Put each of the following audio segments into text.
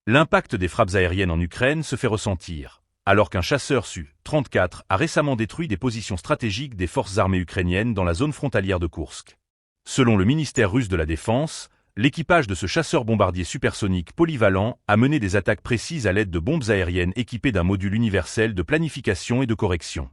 L'impact des frappes aériennes en Ukraine se fait ressentir, alors qu'un chasseur Su-34 a récemment détruit des positions stratégiques des forces armées ukrainiennes dans la zone frontalière de Koursk. Selon le ministère russe de la Défense, l'équipage de ce chasseur bombardier supersonique polyvalent a mené des attaques précises à l'aide de bombes aériennes équipées d'un module universel de planification et de correction.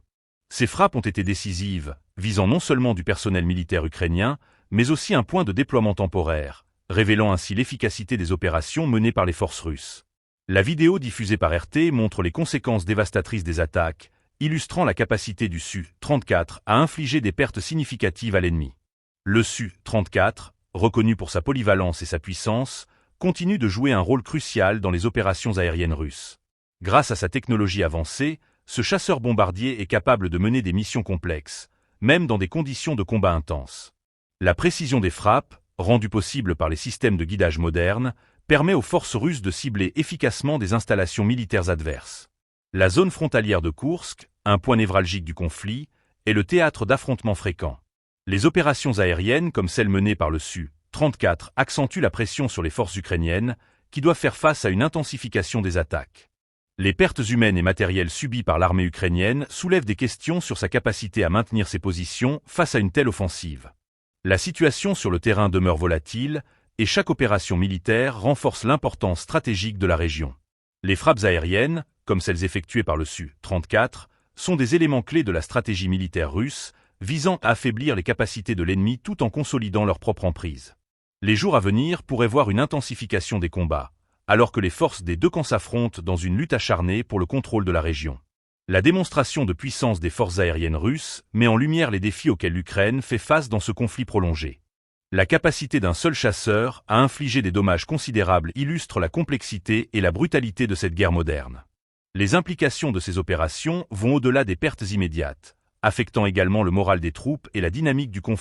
Ces frappes ont été décisives, visant non seulement du personnel militaire ukrainien, mais aussi un point de déploiement temporaire, révélant ainsi l'efficacité des opérations menées par les forces russes. La vidéo diffusée par RT montre les conséquences dévastatrices des attaques, illustrant la capacité du Su-34 à infliger des pertes significatives à l'ennemi. Le Su-34, reconnu pour sa polyvalence et sa puissance, continue de jouer un rôle crucial dans les opérations aériennes russes. Grâce à sa technologie avancée, ce chasseur bombardier est capable de mener des missions complexes, même dans des conditions de combat intenses. La précision des frappes, rendue possible par les systèmes de guidage modernes, permet aux forces russes de cibler efficacement des installations militaires adverses. La zone frontalière de Koursk, un point névralgique du conflit, est le théâtre d'affrontements fréquents. Les opérations aériennes comme celles menées par le Su-34 accentuent la pression sur les forces ukrainiennes, qui doivent faire face à une intensification des attaques. Les pertes humaines et matérielles subies par l'armée ukrainienne soulèvent des questions sur sa capacité à maintenir ses positions face à une telle offensive. La situation sur le terrain demeure volatile, et chaque opération militaire renforce l'importance stratégique de la région. Les frappes aériennes, comme celles effectuées par le Su-34, sont des éléments clés de la stratégie militaire russe, visant à affaiblir les capacités de l'ennemi tout en consolidant leur propre emprise. Les jours à venir pourraient voir une intensification des combats, alors que les forces des deux camps s'affrontent dans une lutte acharnée pour le contrôle de la région. La démonstration de puissance des forces aériennes russes met en lumière les défis auxquels l'Ukraine fait face dans ce conflit prolongé. La capacité d'un seul chasseur à infliger des dommages considérables illustre la complexité et la brutalité de cette guerre moderne. Les implications de ces opérations vont au-delà des pertes immédiates, affectant également le moral des troupes et la dynamique du conflit.